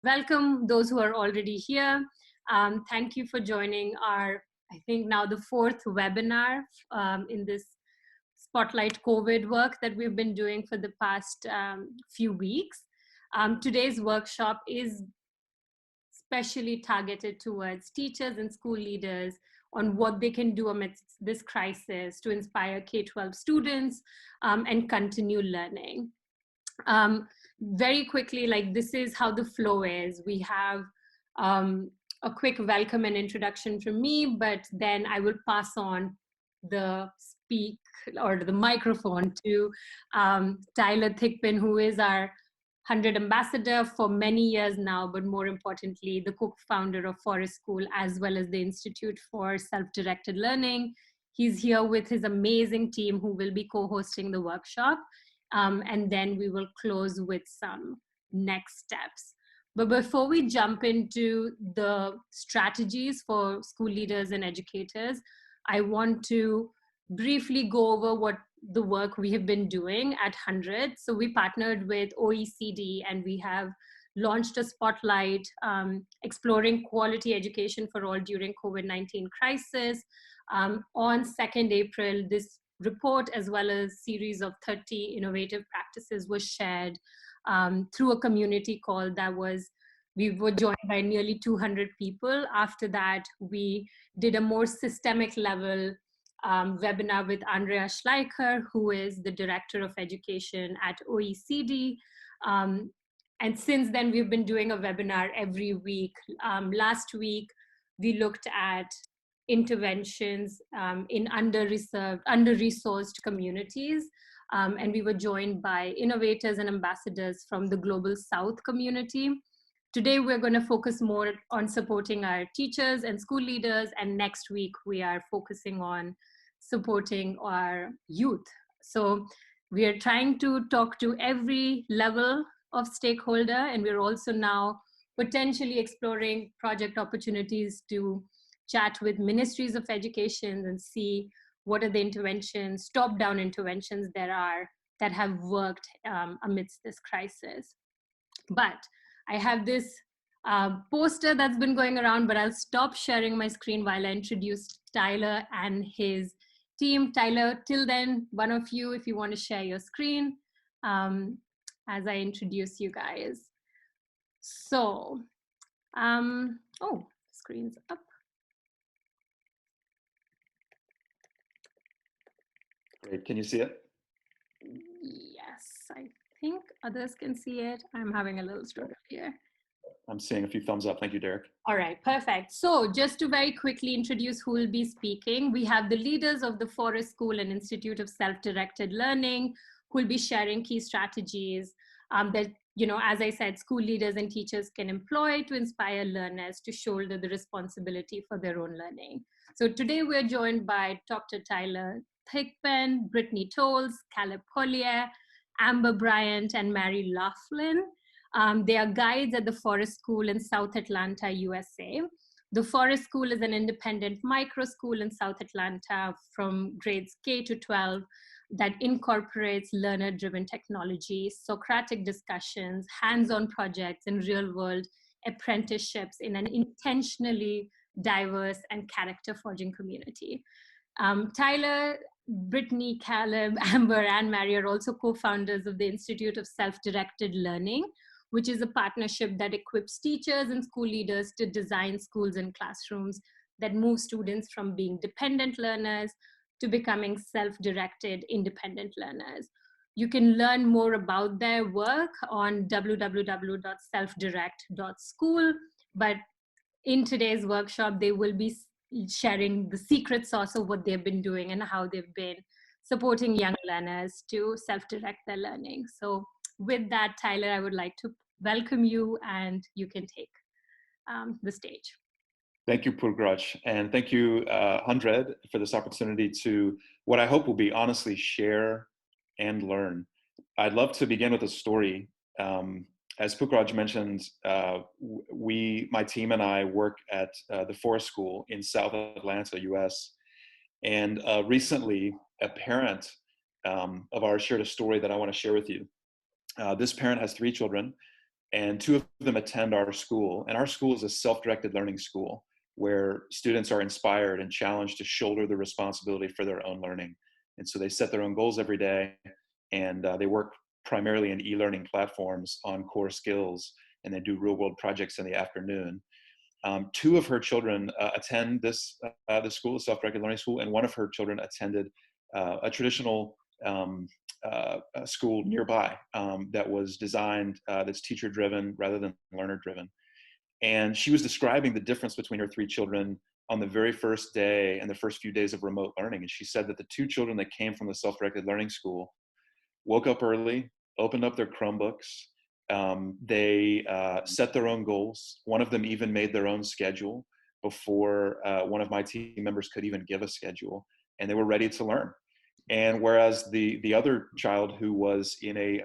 welcome those who are already here. Thank you for joining our, I think now the fourth webinar in this Spotlight COVID work that we've been doing for the past few weeks. Today's workshop is specially targeted towards teachers and school leaders on what they can do amidst this crisis to inspire K-12 students and continue learning. Very quickly, like this is how the flow is. We have a quick welcome and introduction from me, but then I will pass on the microphone to Tyler Thigpen, who is our HundrED ambassador for many years now, but more importantly, the co-founder of Forest School, as well as the Institute for Self-Directed Learning. He's here with his amazing team who will be co-hosting the workshop. And then we will close with some next steps. But before we jump into the strategies for school leaders and educators, I want to briefly go over what the work we have been doing at HundrED. So we partnered with OECD and we have launched a spotlight exploring quality education for all during COVID-19 crisis. On 2nd April, this report as well as series of 30 innovative practices was shared through a community call we were joined by nearly 200 people. After that, we did a more systemic level webinar with Andrea Schleicher, who is the Director of Education at OECD. And since then, we've been doing a webinar every week. Last week, we looked at interventions in under-resourced communities. And we were joined by innovators and ambassadors from the Global South community. Today, we're going to focus more on supporting our teachers and school leaders. And next week, we are focusing on supporting our youth. So we are trying to talk to every level of stakeholder. And we're also now potentially exploring project opportunities to chat with ministries of education and see what are the interventions, top-down interventions that have worked amidst this crisis. But I have this poster that's been going around, but I'll stop sharing my screen while I introduce Tyler and his team. Tyler, till then, one of you, if you want to share your screen as I introduce you guys. So, oh, screen's up. Great, can you see it? Yes, I think others can see it. I'm having a little struggle here. I'm seeing a few thumbs up. Thank you, Derek. All right, perfect. So just to very quickly introduce who will be speaking, we have the leaders of the Forest School and Institute of Self-Directed Learning who will be sharing key strategies that, as I said, school leaders and teachers can employ to inspire learners to shoulder the responsibility for their own learning. So today we're joined by Dr. Tyler Thigpen, Brittany Tolles, Caleb Collier, Amber Bryant, and Mary Laughlin. They are guides at the Forest School in South Atlanta, USA. The Forest School is an independent micro school in South Atlanta from grades K to 12 that incorporates learner-driven technology, Socratic discussions, hands-on projects, and real-world apprenticeships in an intentionally diverse and character-forging community. Tyler, Brittany, Caleb, Amber, and Mary are also co-founders of the Institute of Self-Directed Learning, which is a partnership that equips teachers and school leaders to design schools and classrooms that move students from being dependent learners to becoming self-directed independent learners. You can learn more about their work on www.selfdirect.school, but in today's workshop, they will be sharing the secret sauce of what they've been doing and how they've been supporting young learners to self-direct their learning. So with that, Tyler, I would like to welcome you and you can take the stage. Thank you, Purgraj, and thank you, HundrED, for this opportunity to, what I hope will be honestly, share and learn. I'd love to begin with a story. As Purgraj mentioned, my team and I work at the Forest School in South Atlanta, US. And recently, a parent of ours shared a story that I want to share with you. This parent has 3 children. and 2 of them attend our school. And our school is a self-directed learning school where students are inspired and challenged to shoulder the responsibility for their own learning. And so they set their own goals every day, and they work primarily in e-learning platforms on core skills, and they do real-world projects in the afternoon. 2 of her children attend this school, the self-directed learning school, and 1 of her children attended a traditional school nearby that was designed, that's teacher-driven rather than learner-driven. And she was describing the difference between her 3 children on the very first day and the first few days of remote learning. And she said that the 2 children that came from the self-directed learning school woke up early, opened up their Chromebooks. They set their own goals. One of them even made their own schedule before one of my team members could even give a schedule, and they were ready to learn. And whereas the other child who was in a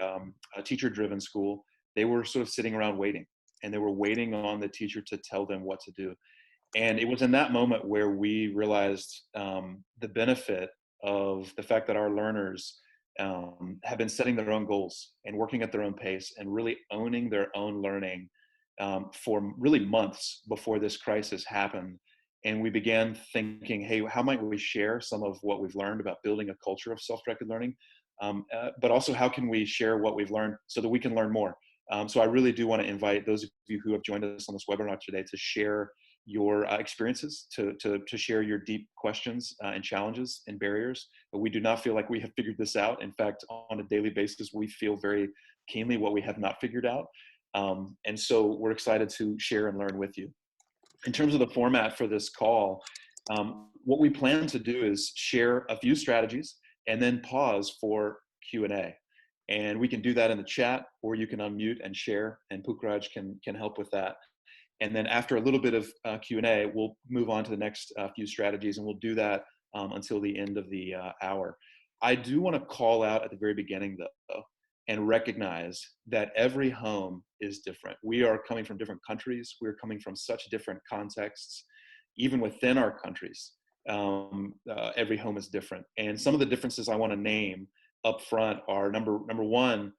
teacher-driven school, they were sort of sitting around waiting, and they were waiting on the teacher to tell them what to do. And it was in that moment where we realized the benefit of the fact that our learners have been setting their own goals and working at their own pace and really owning their own learning for really months before this crisis happened. And we began thinking, hey, how might we share some of what we've learned about building a culture of self-directed learning? But also, how can we share what we've learned so that we can learn more? So I really do want to invite those of you who have joined us on this webinar today to share your experiences, to share your deep questions and challenges and barriers. But we do not feel like we have figured this out. In fact, on a daily basis, we feel very keenly what we have not figured out. And so we're excited to share and learn with you. In terms of the format for this call, what we plan to do is share a few strategies and then pause for Q&A. And we can do that in the chat, or you can unmute and share, and Pukraj can help with that. And then after a little bit of Q&A, we'll move on to the next few strategies, and we'll do that until the end of the hour. I do want to call out at the very beginning, though, and recognize that every home is different. We are coming from different countries. We're coming from such different contexts, even within our countries. Every home is different. And some of the differences I want to name up front are number one,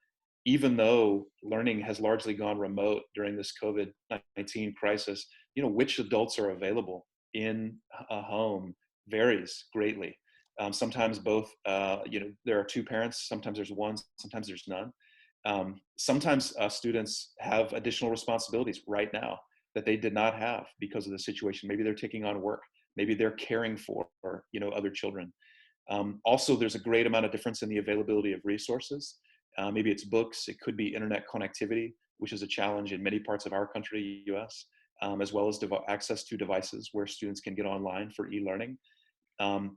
even though learning has largely gone remote during this COVID-19 crisis, which adults are available in a home varies greatly. Sometimes both, there are 2 parents, sometimes there's 1, sometimes there's none. Sometimes students have additional responsibilities right now that they did not have because of the situation. Maybe they're taking on work, maybe they're caring for, other children. Also, there's a great amount of difference in the availability of resources. Maybe it's books, it could be internet connectivity, which is a challenge in many parts of our country, US, as well as access to devices where students can get online for e-learning.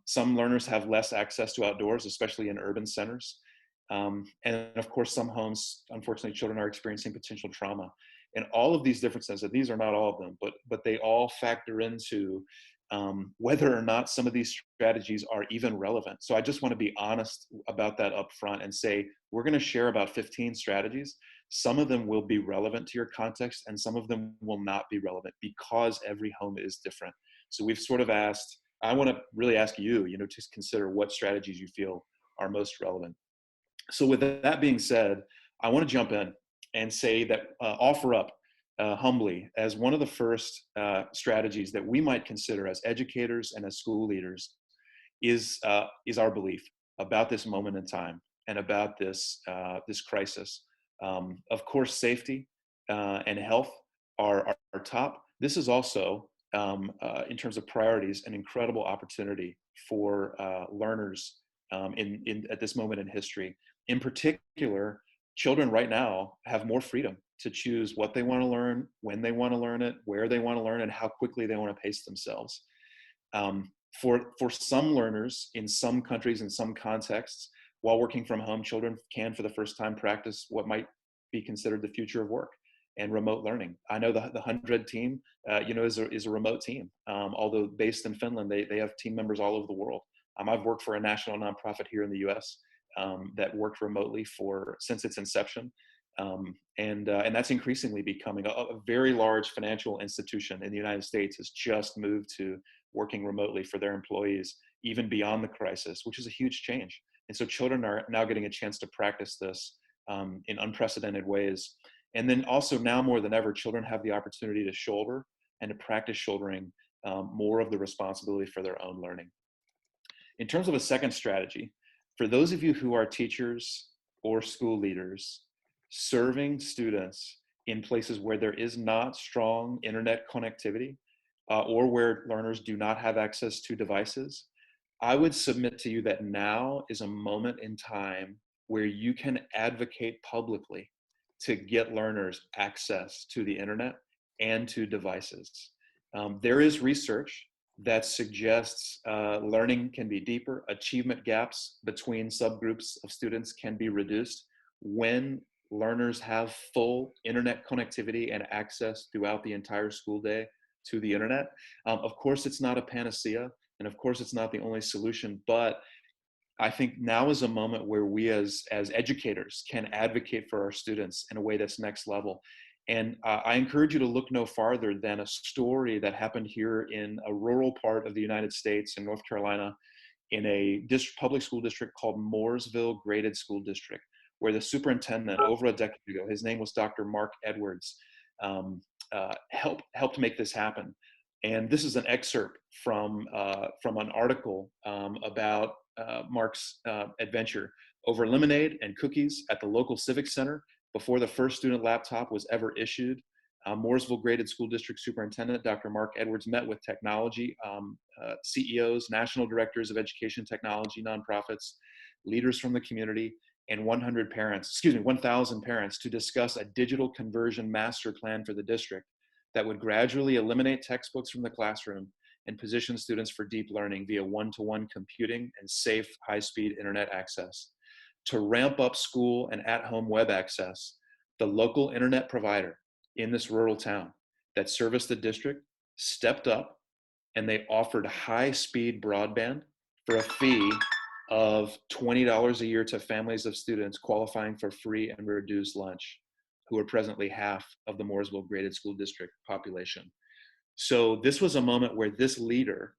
Some learners have less access to outdoors, especially in urban centers. And of course, some homes, unfortunately, children are experiencing potential trauma. And all of these differences, and these are not all of them, but they all factor into whether or not some of these strategies are even relevant. So I just want to be honest about that up front and say, we're going to share about 15 strategies. Some of them will be relevant to your context, and some of them will not be relevant because every home is different. So we've sort of asked, I want to really ask you, to consider what strategies you feel are most relevant. So with that being said, I want to jump in and say that, offer up humbly as one of the first strategies that we might consider as educators and as school leaders is our belief about this moment in time and about this crisis. Of course, safety and health are top. This is also, in terms of priorities, an incredible opportunity for learners at this moment in history. In particular, children right now have more freedom to choose what they want to learn, when they want to learn it, where they want to learn, and how quickly they want to pace themselves. For some learners in some countries, in some contexts, while working from home, children can for the first time practice what might be considered the future of work and remote learning. I know the HundrED team, is a remote team. Although based in Finland, they have team members all over the world. I've worked for a national nonprofit here in the US that worked remotely since its inception. And that's increasingly becoming a very large financial institution in the United States has just moved to working remotely for their employees, even beyond the crisis, which is a huge change. And so children are now getting a chance to practice this in unprecedented ways. And then also now more than ever, children have the opportunity to shoulder and to practice shouldering more of the responsibility for their own learning. In terms of a second strategy, for those of you who are teachers or school leaders serving students in places where there is not strong internet connectivity or where learners do not have access to devices, I would submit to you that now is a moment in time where you can advocate publicly to get learners access to the internet and to devices. There is research that suggests learning can be deeper, achievement gaps between subgroups of students can be reduced when learners have full internet connectivity and access throughout the entire school day to the internet. Of course, it's not a panacea, and of course, it's not the only solution, but I think now is a moment where we as educators can advocate for our students in a way that's next level. And I encourage you to look no farther than a story that happened here in a rural part of the United States in North Carolina in a public school district called Mooresville Graded School District, where the superintendent over a decade ago, his name was Dr. Mark Edwards, helped make this happen. And this is an excerpt from an article about Mark's adventure over lemonade and cookies at the local civic center before the first student laptop was ever issued. Mooresville Graded School District Superintendent Dr. Mark Edwards met with technology CEOs, national directors of education technology nonprofits, leaders from the community, and 1,000 parents to discuss a digital conversion master plan for the district that would gradually eliminate textbooks from the classroom and position students for deep learning via one-to-one computing and safe, high-speed internet access. To ramp up school and at-home web access, the local internet provider in this rural town that serviced the district stepped up, and they offered high-speed broadband for a fee of $20 a year to families of students qualifying for free and reduced lunch, who are presently half of the Mooresville Graded School District population. So this was a moment where this leader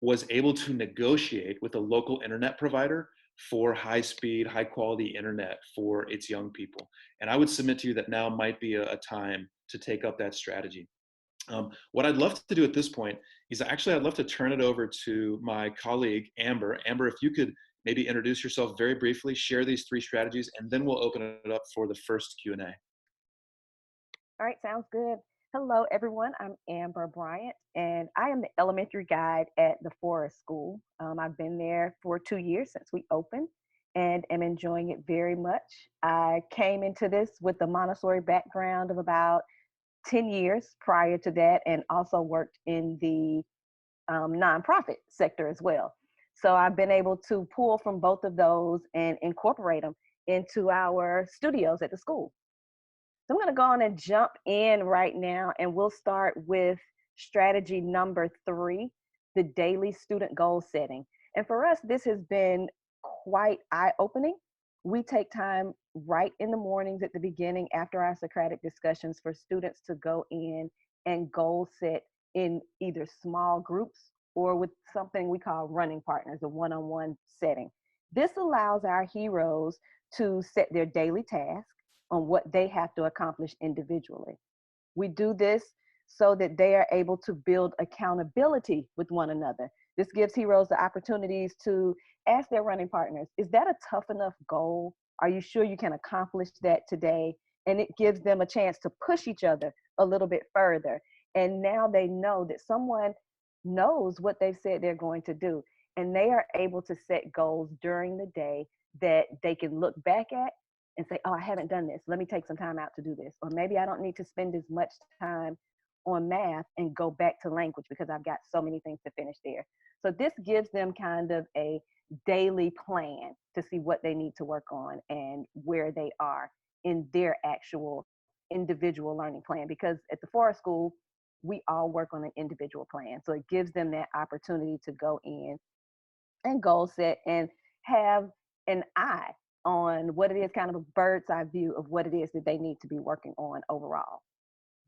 was able to negotiate with a local internet provider for high-speed, high-quality internet for its young people. And I would submit to you that now might be a time to take up that strategy. What I'd love to do at this point is I'd love to turn it over to my colleague, Amber. Amber, if you could maybe introduce yourself very briefly, share these 3 strategies, and then we'll open it up for the first Q&A. All right, sounds good. Hello, everyone. I'm Amber Bryant, and I am the elementary guide at the Forest School. I've been there for 2 years since we opened and am enjoying it very much. I came into this with a Montessori background of about 10 years prior to that, and also worked in the nonprofit sector as well. So I've been able to pull from both of those and incorporate them into our studios at the school. So I'm going to go on and jump in right now, and we'll start with strategy number 3, the daily student goal setting. And for us, this has been quite eye-opening. We take time right in the mornings at the beginning after our Socratic discussions for students to go in and goal set in either small groups or with something we call running partners, a one-on-one setting. This allows our heroes to set their daily tasks on what they have to accomplish individually. We do this so that they are able to build accountability with one another. This gives heroes the opportunities to ask their running partners, is that a tough enough goal? Are you sure you can accomplish that today? And it gives them a chance to push each other a little bit further. And now they know that someone knows what they've said they're going to do. And they are able to set goals during the day that they can look back at and say, oh, I haven't done this. Let me take some time out to do this. Or maybe I don't need to spend as much time on math and go back to language because I've got so many things to finish there. So this gives them kind of a daily plan to see what they need to work on and where they are in their actual individual learning plan. Because at the Forest School, we all work on an individual plan. So it gives them that opportunity to go in and goal set and have an eye on what it is, kind of a bird's eye view of what it is that they need to be working on overall.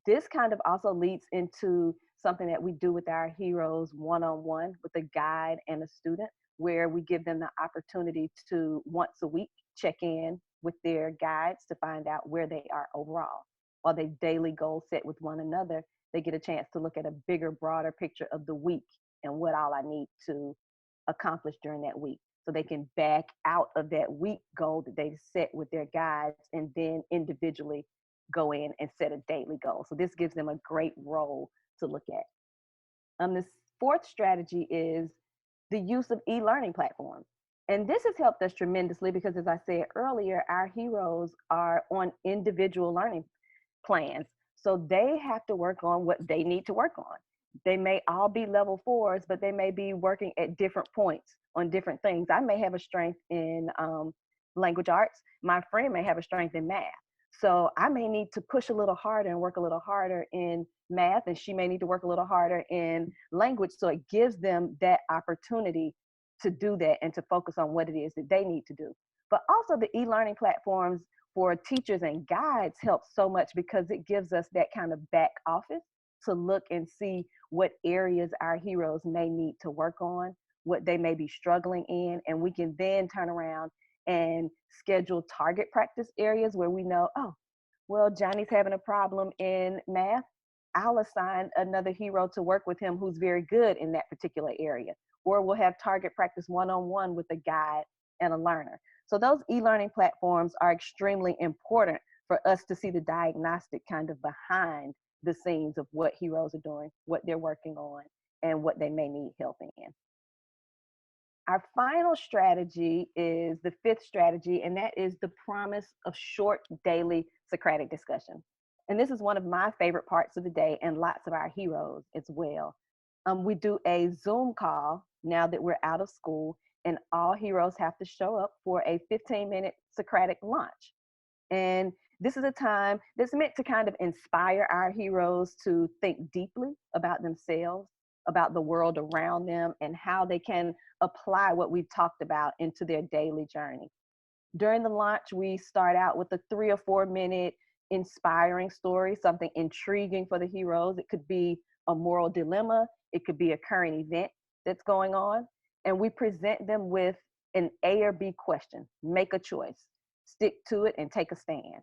This kind of also leads into something that we do with our heroes one-on-one with a guide and a student, where we give them the opportunity to once a week check in with their guides to find out where they are overall. While they daily goal set with one another, they get a chance to look at a bigger, broader picture of the week and what all I need to accomplish during that week. So they can back out of that week goal that they set with their guides and then individually go in and set a daily goal. So this gives them a great role to look at. This fourth strategy is the use of e-learning platforms. And this has helped us tremendously because, as I said earlier, our heroes are on individual learning plans. So they have to work on what they need to work on. They may all be level 4s, but they may be working at different points on different things. I may have a strength in language arts. My friend may have a strength in math. So I may need to push a little harder and work a little harder in math, and she may need to work a little harder in language. So it gives them that opportunity to do that and to focus on what it is that they need to do. But also the e-learning platforms for teachers and guides help so much because it gives us that kind of back office to look and see what areas our heroes may need to work on, what they may be struggling in, and we can then turn around and schedule target practice areas where we know, oh, well, Johnny's having a problem in math. I'll assign another hero to work with him who's very good in that particular area. Or we'll have target practice one-on-one with a guide and a learner. So those e-learning platforms are extremely important for us to see the diagnostic kind of behind the scenes of what heroes are doing, what they're working on, and what they may need help in. Our final strategy is the fifth strategy, and that is the promise of short daily Socratic discussion. And this is one of my favorite parts of the day and lots of our heroes as well. We do a Zoom call now that we're out of school, and all heroes have to show up for a 15-minute Socratic lunch. And this is a time that's meant to kind of inspire our heroes to think deeply about themselves, about the world around them, and how they can apply what we've talked about into their daily journey. During the launch, we start out with a 3 or 4 minute inspiring story, something intriguing for the heroes. It could be a moral dilemma. It could be a current event that's going on. And we present them with an A or B question. Make a choice, stick to it, and take a stand.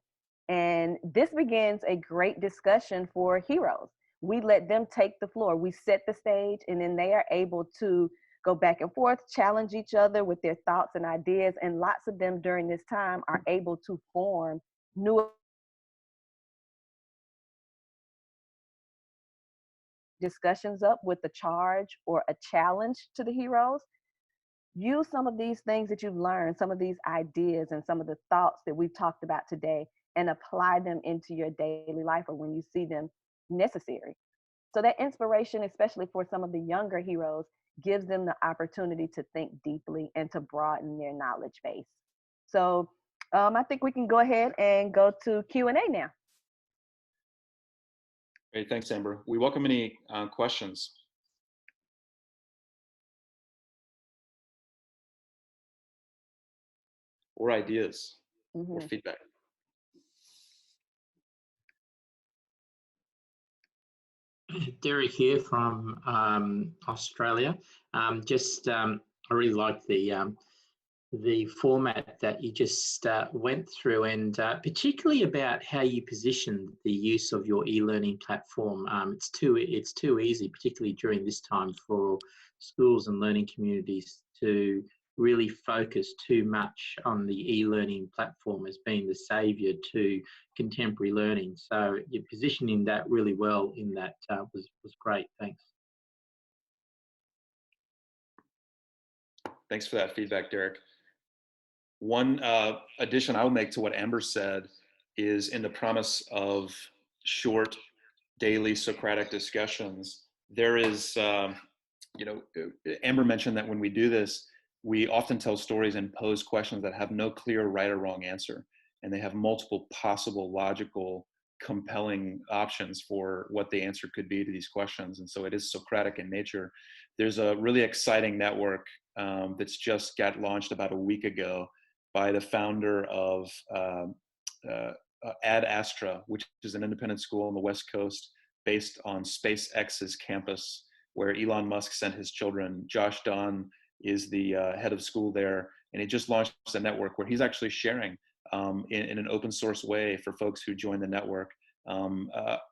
And this begins a great discussion for heroes. We let them take the floor. We set the stage, and then they are able to go back and forth, challenge each other with their thoughts and ideas. And lots of them during this time are able to form new discussions up with a charge or a challenge to the heroes. Use some of these things that you've learned, some of these ideas and some of the thoughts that we've talked about today, and apply them into your daily life or when you see them necessary. So that inspiration, especially for some of the younger heroes, gives them the opportunity to think deeply and to broaden their knowledge base. So I think we can go ahead and go to Q&A now. Great, thanks, Amber. We welcome any questions. Or ideas or feedback. Derek here from Australia. I really like the format that you just went through, and particularly about how you position the use of your e-learning platform. It's too easy, particularly during this time, for schools and learning communities to really focus too much on the e-learning platform as being the savior to contemporary learning. So you're positioning that really well in that was great. Thanks. Thanks for that feedback, Derek. One addition I will make to what Amber said is in the promise of short daily Socratic discussions, there is, Amber mentioned that when we do this, we often tell stories and pose questions that have no clear right or wrong answer. And they have multiple possible, logical, compelling options for what the answer could be to these questions. And so it is Socratic in nature. There's a really exciting network that's just got launched about a week ago by the founder of Ad Astra, which is an independent school on the West Coast based on SpaceX's campus, where Elon Musk sent his children. Josh Don is the head of school there, and he just launched a network where he's actually sharing in an open source way for folks who join the network.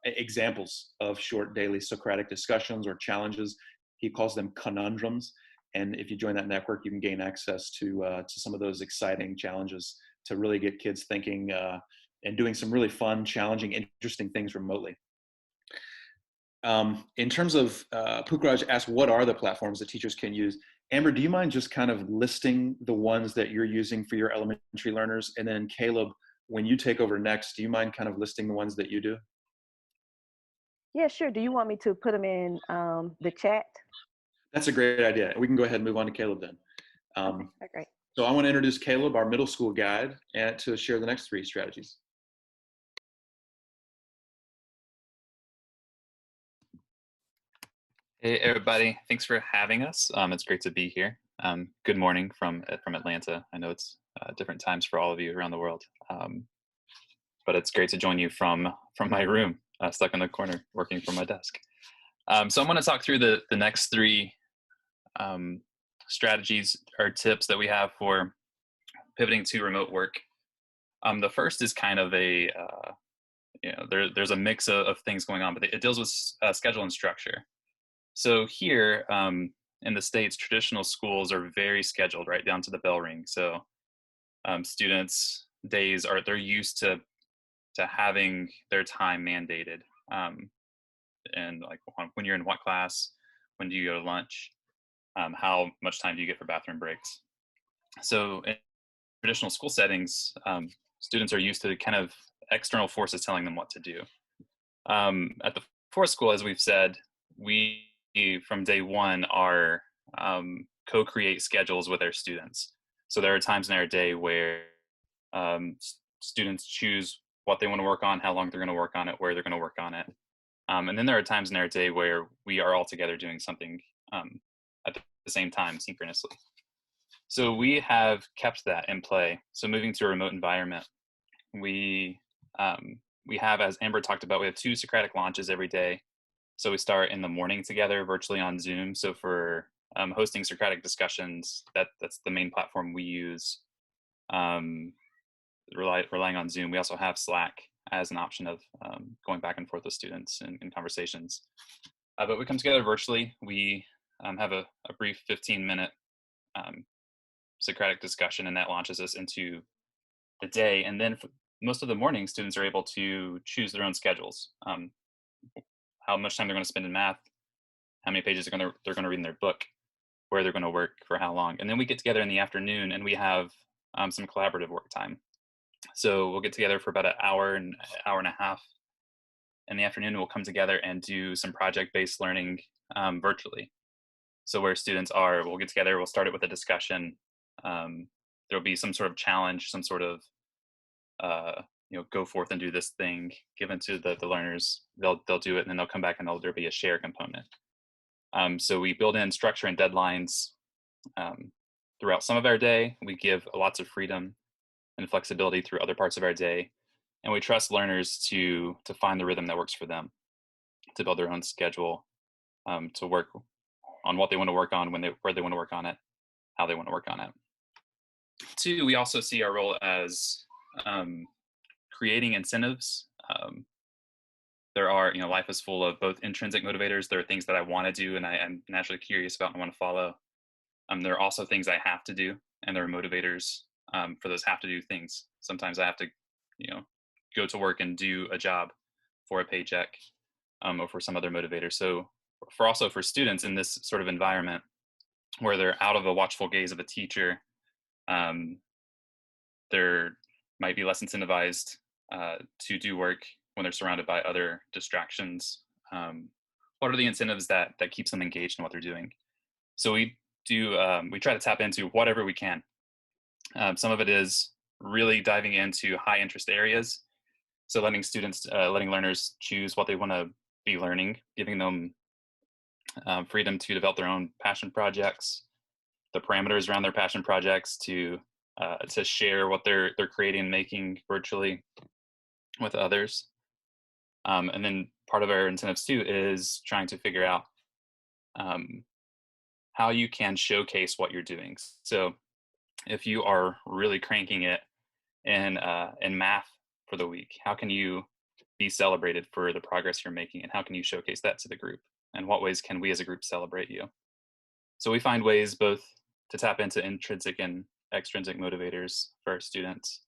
Examples of short daily Socratic discussions or challenges. He calls them conundrums. And if you join that network, you can gain access to some of those exciting challenges to really get kids thinking and doing some really fun, challenging, interesting things remotely. In terms of, Pukraj asked, what are the platforms that teachers can use? Amber, do you mind just kind of listing the ones that you're using for your elementary learners? And then Caleb, when you take over next, do you mind kind of listing the ones that you do? Yeah, sure. Do you want me to put them in the chat? That's a great idea. We can go ahead and move on to Caleb then. Okay, great. So I want to introduce Caleb, our middle school guide, and to share the next 3 strategies. Hey everybody, thanks for having us. It's great to be here. Good morning from Atlanta. I know it's different times for all of you around the world, but it's great to join you from my room, stuck in the corner, working from my desk. So I'm going to talk through the next 3 strategies or tips that we have for pivoting to remote work. The first is kind of a there's a mix of things going on, but it deals with schedule and structure. So here in the States, traditional schools are very scheduled right down to the bell ring. So students' days they're used to having their time mandated. And like when you're in what class, when do you go to lunch, how much time do you get for bathroom breaks? So in traditional school settings, students are used to kind of external forces telling them what to do. At the Forest School, as we've said, we from day one are co-create schedules with our students. So there are times in our day where students choose what they want to work on, how long they're going to work on it, where they're going to work on it. And then there are times in our day where we are all together doing something at the same time, synchronously. So we have kept that in play. So moving to a remote environment, we have, as Amber talked about, we have 2 Socratic launches every day. So we start in the morning together virtually on Zoom. So for hosting Socratic discussions, that's the main platform we use, relying on Zoom. We also have Slack as an option of going back and forth with students in conversations. But we come together virtually. We have a brief 15-minute Socratic discussion, and that launches us into the day. And then for most of the morning, students are able to choose their own schedules. How much time they're going to spend in math, how many pages they're going to read in their book, where they're going to work for how long. And then we get together in the afternoon and we have some collaborative work time. So we'll get together for about an hour and a half in the afternoon. We'll come together and do some project-based learning virtually. So where students are, we'll get together, we'll start it with a discussion. There'll be some sort of challenge, some sort of go forth and do this thing given to the learners. They'll do it, and then they'll come back and there'll be a share component. So we build in structure and deadlines throughout some of our day. We give lots of freedom and flexibility through other parts of our day, and we trust learners to find the rhythm that works for them, to build their own schedule, to work on what they want to work on, where they want to work on it, how they want to work on it. 2, we also see our role as creating incentives. There are, life is full of both intrinsic motivators. There are things that I want to do and I'm naturally curious about and want to follow. There are also things I have to do, and there are motivators for those have to do things. Sometimes I have to, go to work and do a job for a paycheck or for some other motivator. So for students in this sort of environment where they're out of the watchful gaze of a teacher, they're might be less incentivized to do work when they're surrounded by other distractions. What are the incentives that keeps them engaged in what they're doing? So we try to tap into whatever we can. Some of it is really diving into high interest areas. So letting learners choose what they want to be learning, giving them freedom to develop their own passion projects, the parameters around their passion projects, to share what they're creating and making virtually with others. And then part of our incentives too is trying to figure out how you can showcase what you're doing. So if you are really cranking it in math for the week? How can you be celebrated for the progress you're making, and how can you showcase that to the group? And what ways can we as a group celebrate you? So we find ways both to tap into intrinsic and extrinsic motivators for our students,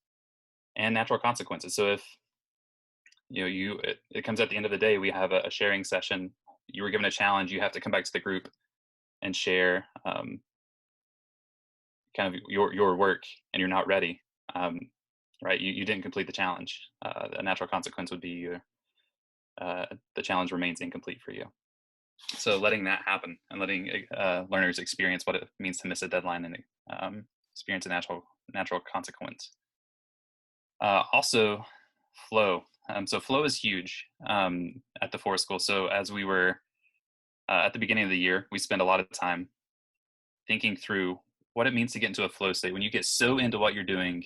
and natural consequences. So if it comes at the end of the day, we have a sharing session. You were given a challenge. You have to come back to the group and share kind of your work, and you're not ready. Right? You didn't complete the challenge. A natural consequence would be the challenge remains incomplete for you. So letting that happen and letting learners experience what it means to miss a deadline and experience a natural consequence. Also, flow. So flow is huge at the Forest School. So as we were at the beginning of the year, we spent a lot of time thinking through what it means to get into a flow state. When you get so into what you're doing,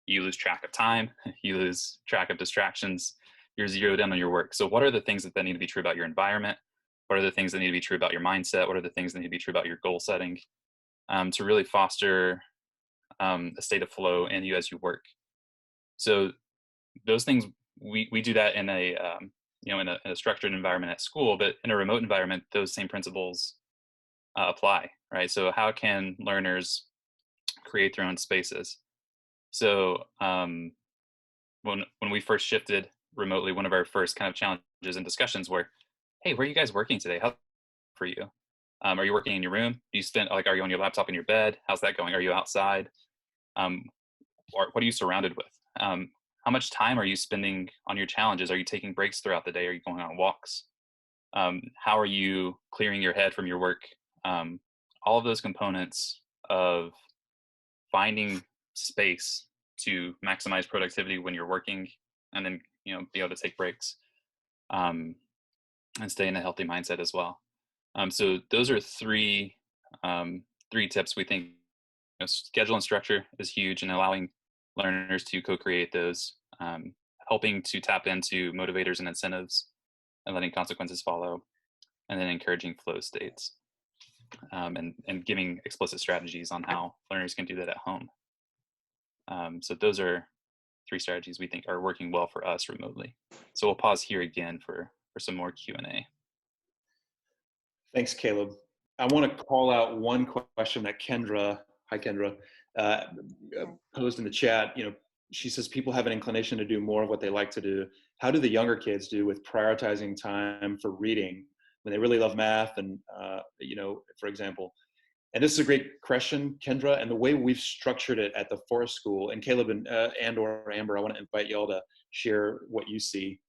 you lose track of time, you lose track of distractions, you're zeroed in on your work. So what are the things that need to be true about your environment? What are the things that need to be true about your mindset? What are the things that need to be true about your goal setting to really foster a state of flow in you as you work? So those things, we do that in a in a structured environment at school, but in a remote environment, those same principles apply, right? So how can learners create their own spaces? So when we first shifted remotely, one of our first kind of challenges and discussions were, hey, where are you guys working today? How's it for you? Are you working in your room? Do you spend, like, are you on your laptop in your bed? How's that going? Are you outside? Or what are you surrounded with? How much time are you spending on your challenges? Are you taking breaks throughout the day? Are you going on walks? How are you clearing your head from your work? All of those components of finding space to maximize productivity when you're working, and then be able to take breaks and stay in a healthy mindset as well. So those are three tips we think. Schedule and structure is huge, and allowing learners to co-create those, helping to tap into motivators and incentives, and letting consequences follow, and then encouraging flow states, and giving explicit strategies on how learners can do that at home. So those are three strategies we think are working well for us remotely. So we'll pause here again for some more Q&A. Thanks, Caleb. I want to call out one question that Kendra, hi Kendra, posed in the chat. She says people have an inclination to do more of what they like to do. How do the younger kids do with prioritizing time for reading when they really love math and, for example? And this is a great question, Kendra. And the way we've structured it at the Forest School, and Caleb and or Amber, I want to invite y'all to share what you see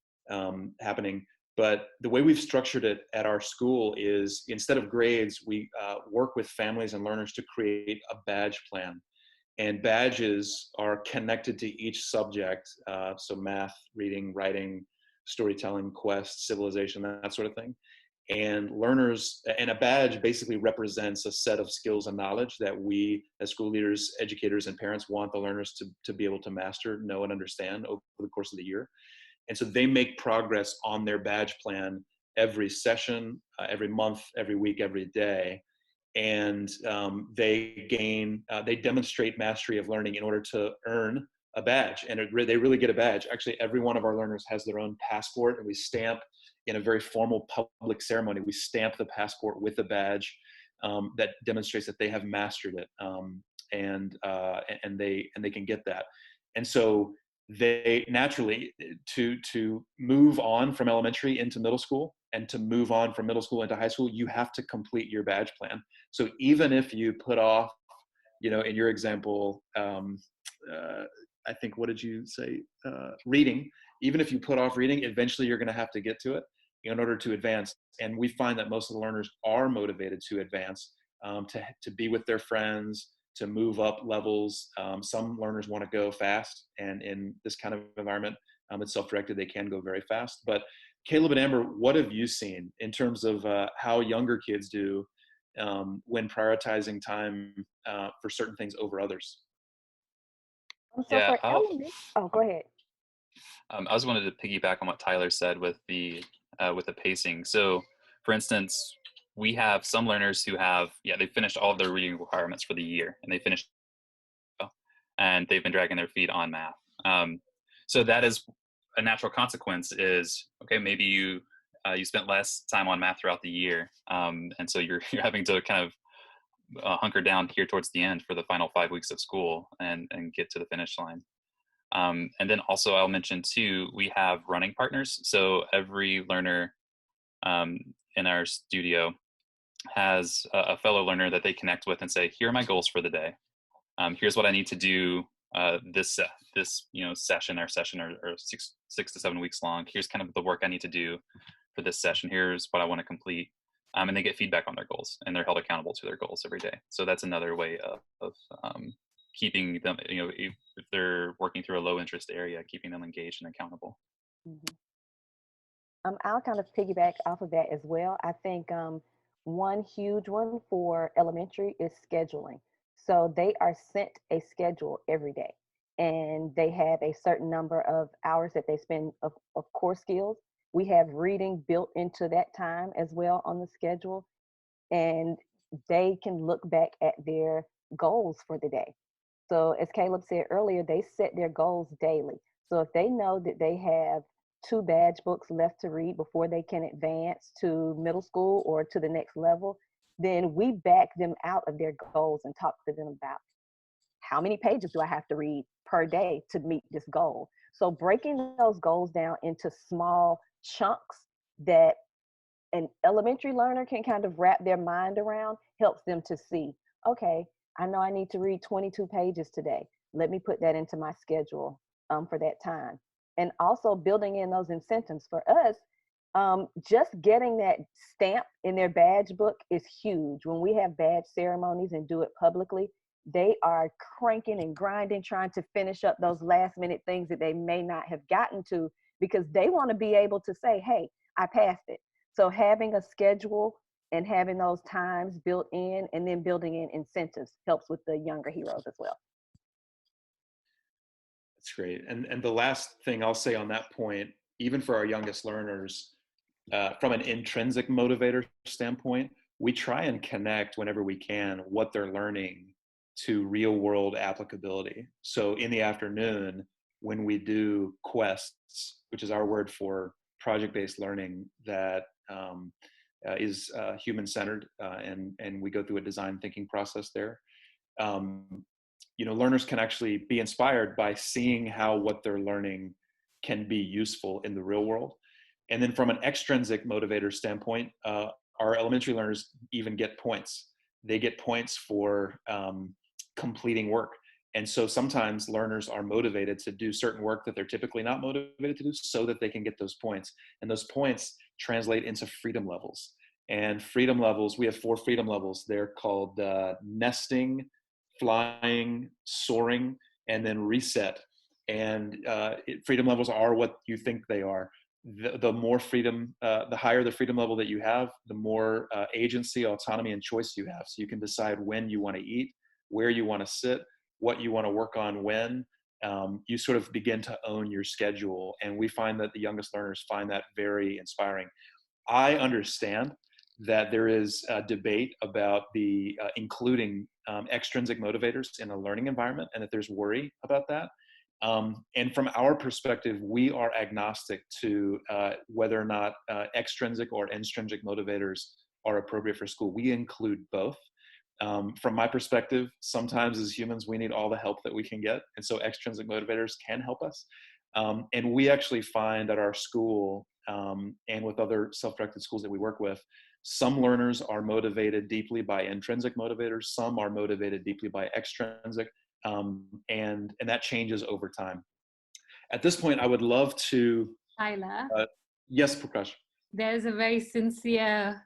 happening. But the way we've structured it at our school is, instead of grades, we work with families and learners to create a badge plan. And badges are connected to each subject. So math, reading, writing, storytelling, quest, civilization, that sort of thing. And learners, and a badge basically represents a set of skills and knowledge that we as school leaders, educators, and parents want the learners to be able to master, know, and understand over the course of the year. And so they make progress on their badge plan every session, every month, every week, every day. And they demonstrate mastery of learning in order to earn a badge. And they really get a badge. Actually, every one of our learners has their own passport, and we stamp, in a very formal public ceremony, we stamp the passport with a badge that demonstrates that they have mastered it, and they can get that. And so they naturally, to move on from elementary into middle school, and to move on from middle school into high school, you have to complete your badge plan. So even if you put off, in your example, I think, what did you say? Reading. Even if you put off reading, eventually you're going to have to get to it in order to advance. And we find that most of the learners are motivated to advance, to be with their friends, to move up levels. Some learners want to go fast, and in this kind of environment, it's self-directed, they can go very fast. But Caleb and Amber, what have you seen in terms of how younger kids do when prioritizing time for certain things over others? Yeah, go ahead. I just wanted to piggyback on what Tyler said with the pacing. So, for instance, we have some learners who have, they finished all of their reading requirements for the year, and they finished. and they've been dragging their feet on math. So that is a natural consequence is, okay, maybe you spent less time on math throughout the year. And so you're having to kind of hunker down here towards the end for the final 5 weeks of school and get to the finish line. And then also I'll mention too, we have running partners. So every learner in our studio has a fellow learner that they connect with and say, here are my goals for the day. Here's what I need to do this session or 6 to 7 weeks long. Here's kind of the work I need to do for this session. Here's what I want to complete. And they get feedback on their goals, and they're held accountable to their goals every day. So that's another way of keeping them, if they're working through a low interest area, keeping them engaged and accountable. Mm-hmm. I'll kind of piggyback off of that as well. I think one huge one for elementary is scheduling. So they are sent a schedule every day, and they have a certain number of hours that they spend of core skills. We have reading built into that time as well on the schedule, and they can look back at their goals for the day. So as Caleb said earlier, they set their goals daily. So if they know that they have 2 badge books left to read before they can advance to middle school or to the next level, then we back them out of their goals and talk to them about how many pages do I have to read per day to meet this goal. So breaking those goals down into small chunks that an elementary learner can kind of wrap their mind around helps them to see, okay, I know I need to read 22 pages today. Let me put that into my schedule for that time. And also building in those incentives for us. Just getting that stamp in their badge book is huge. When we have badge ceremonies and do it publicly, they are cranking and grinding, trying to finish up those last minute things that they may not have gotten to, because they want to be able to say, hey, I passed it. So having a schedule and having those times built in and then building in incentives helps with the younger heroes as well. That's great. And the last thing I'll say on that point, even for our youngest learners, from an intrinsic motivator standpoint, we try and connect whenever we can what they're learning to real world applicability. So in the afternoon, when we do quests, which is our word for project-based learning that is human-centered, and we go through a design thinking process there. Learners can actually be inspired by seeing how what they're learning can be useful in the real world. And then from an extrinsic motivator standpoint, our elementary learners even get points. They get points for completing work. And so sometimes learners are motivated to do certain work that they're typically not motivated to do so that they can get those points. And those points translate into freedom levels. And freedom levels, we have 4 freedom levels. They're called nesting, flying, soaring, and then reset. And freedom levels are what you think they are. The more freedom, the higher the freedom level that you have, the more agency, autonomy, and choice you have. So you can decide when you want to eat, where you want to sit, what you want to work on when. You sort of begin to own your schedule. And we find that the youngest learners find that very inspiring. I understand that there is a debate about the including extrinsic motivators in a learning environment, and that there's worry about that. And from our perspective, we are agnostic to whether or not extrinsic or intrinsic motivators are appropriate for school. We include both. From my perspective, sometimes as humans, we need all the help that we can get. And so extrinsic motivators can help us. And we actually find at our school and with other self-directed schools that we work with, some learners are motivated deeply by intrinsic motivators. Some are motivated deeply by extrinsic. And that changes over time. At this point, I would love to. Tyler. Yes, Prakash. There's a very sincere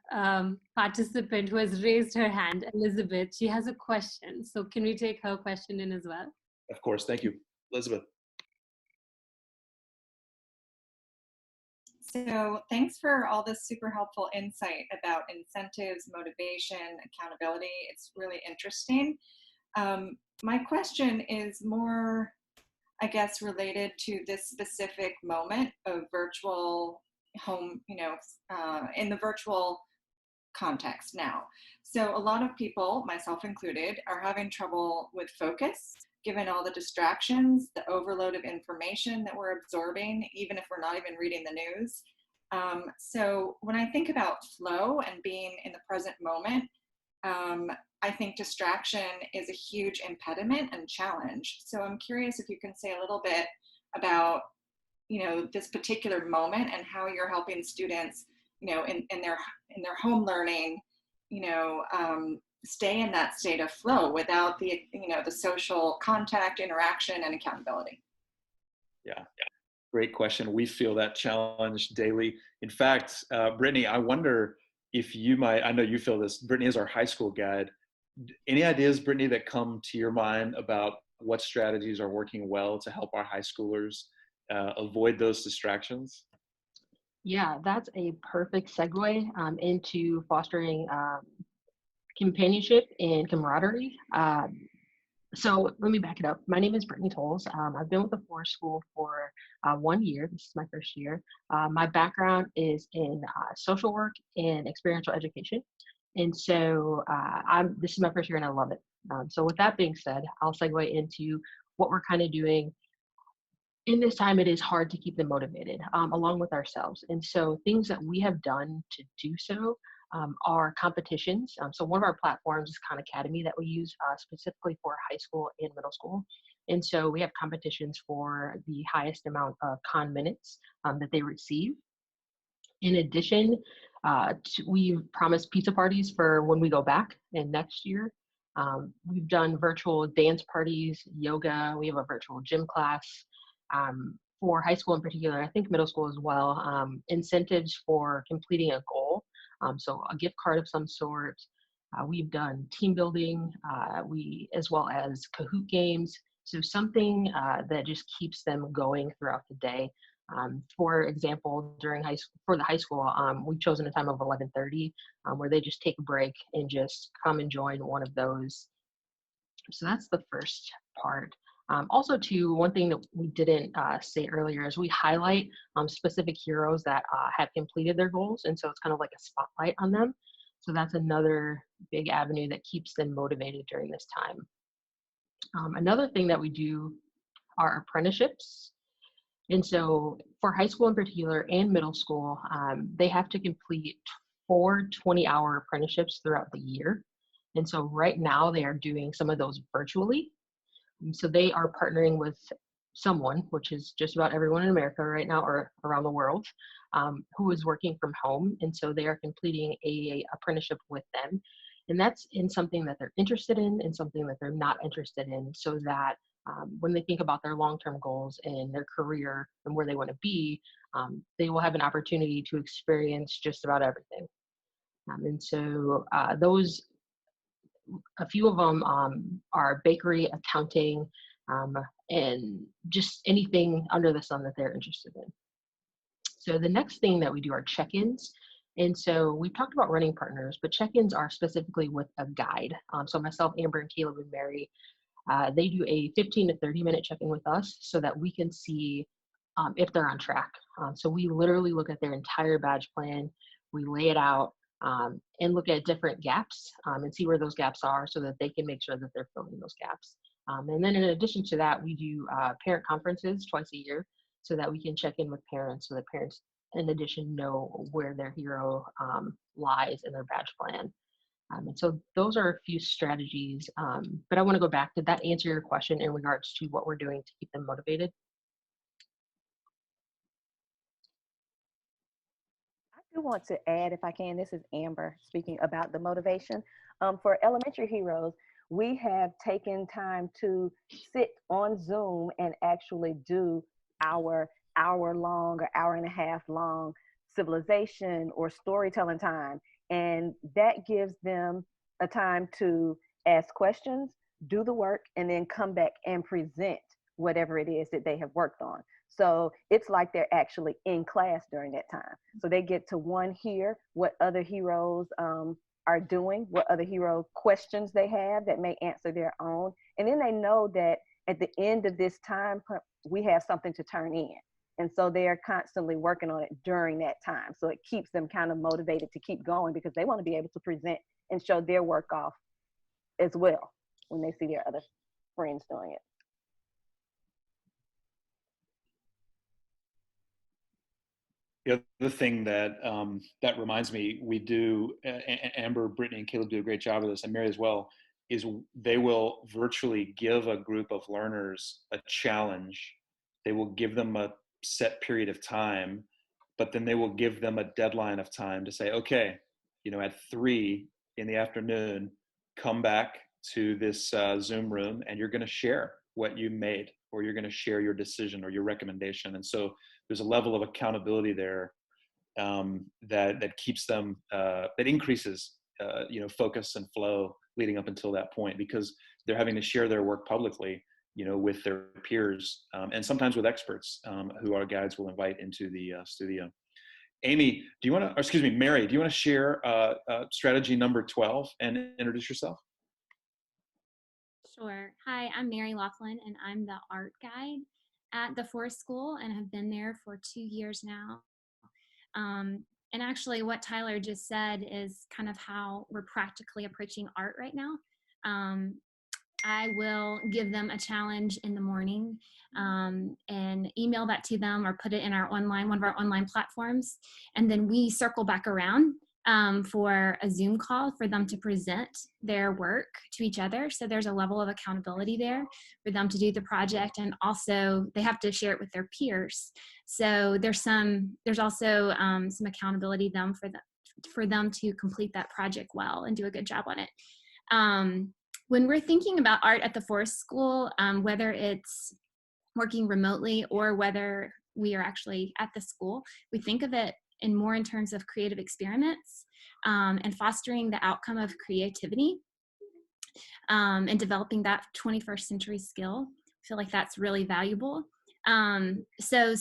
participant who has raised her hand, Elizabeth. She has a question. So can we take her question in as well? Of course. Thank you, Elizabeth. So thanks for all this super helpful insight about incentives, motivation, accountability. It's really interesting. My question is more, I guess, related to this specific moment of virtual home, in the virtual context now. So a lot of people, myself included, are having trouble with focus given all the distractions, the overload of information that we're absorbing, even if we're not even reading the news. So when I think about flow and being in the present moment, I think distraction is a huge impediment and challenge. So I'm curious if you can say a little bit about, this particular moment and how you're helping students, in their home learning, stay in that state of flow without the, the social contact, interaction, and accountability. Yeah. Great question. We feel that challenge daily. In fact, Brittany, I wonder if you might, I know you feel this, Brittany is our high school guide. Any ideas, Brittany, that come to your mind about what strategies are working well to help our high schoolers avoid those distractions? Yeah, that's a perfect segue into fostering companionship and camaraderie. So let me back it up. My name is Brittany Tolles. I've been with the Forest School for 1 year. This is my first year. My background is in social work and experiential education. And so this is my first year and I love it. So with that being said, I'll segue into what we're kind of doing. In this time, it is hard to keep them motivated along with ourselves. And so things that we have done to do so are competitions. So one of our platforms is Khan Academy that we use specifically for high school and middle school. And so we have competitions for the highest amount of Khan minutes that they receive. In addition, we've promised pizza parties for when we go back and next year. We've done virtual dance parties, yoga. We have a virtual gym class. For high school in particular, I think middle school as well, incentives for completing a goal. So a gift card of some sort. We've done team building, as well as Kahoot games. So something that just keeps them going throughout the day. For example, during for the high school, we've chosen a time of 11:30 where they just take a break and just come and join one of those. So that's the first part. Also, too, one thing that we didn't say earlier is we highlight specific heroes that have completed their goals. And so it's kind of like a spotlight on them. So that's another big avenue that keeps them motivated during this time. Another thing that we do are apprenticeships. And so for high school in particular and middle school, they have to complete 4 20-hour apprenticeships throughout the year. And so right now they are doing some of those virtually. So they are partnering with someone, which is just about everyone in America right now or around the world, who is working from home. And so they are completing a apprenticeship with them. And that's in something that they're interested in and something that they're not interested in, so that when they think about their long-term goals and their career and where they want to be, they will have an opportunity to experience just about everything. And so a few of them are bakery, accounting, and just anything under the sun that they're interested in. So the next thing that we do are check-ins. And so we've talked about running partners, but check-ins are specifically with a guide. So myself, Amber, and Caleb and Mary, they do a 15 to 30-minute check-in with us so that we can see if they're on track. So we literally look at their entire badge plan, we lay it out, and look at different gaps and see where those gaps are so that they can make sure that they're filling those gaps. And then in addition to that, we do parent conferences twice a year so that we can check in with parents so that parents, in addition, know where their hero lies in their badge plan. And so those are a few strategies, but I want to go back. Did that answer your question in regards to what we're doing to keep them motivated? I do want to add, if I can, this is Amber speaking about the motivation. For elementary heroes, we have taken time to sit on Zoom and actually do our hour-long or hour-and-a-half-long civilization or storytelling time. And that gives them a time to ask questions, do the work, and then come back and present whatever it is that they have worked on. So it's like they're actually in class during that time. So they get to hear what other heroes are doing, what other hero questions they have that may answer their own. And then they know that at the end of this time, we have something to turn in. And so they're constantly working on it during that time. So it keeps them kind of motivated to keep going because they want to be able to present and show their work off as well when they see their other friends doing it. The other thing that that reminds me, we do, Amber, Brittany, and Caleb do a great job of this, and Mary as well, is they will virtually give a group of learners a challenge. They will give them a set period of time, but then they will give them a deadline of time to say, okay, you know, at 3 in the afternoon, come back to this Zoom room, and you're going to share what you made, or you're going to share your decision or your recommendation. And so there's a level of accountability there that keeps them, that increases, you know, focus and flow leading up until that point, because they're having to share their work publicly, you know, with their peers, and sometimes with experts who our guides will invite into the studio. Amy, do you want to, or excuse me, Mary, do you want to share strategy number 12 and introduce yourself? Sure. Hi, I'm Mary Laughlin, and I'm the art guide at the Forest School and have been there for 2 years now. And actually what Tyler just said is kind of how we're practically approaching art right now. I will give them a challenge in the morning and email that to them or put it in our one of our online platforms. And then we circle back around for a Zoom call for them to present their work to each other. So there's a level of accountability there for them to do the project, and also they have to share it with their peers. So there's also some accountability for them to complete that project well and do a good job on it. When we're thinking about art at the Forest School, whether it's working remotely or whether we are actually at the school, we think of it in terms of creative experiments and fostering the outcome of creativity and developing that 21st century skill. I feel like that's really valuable. So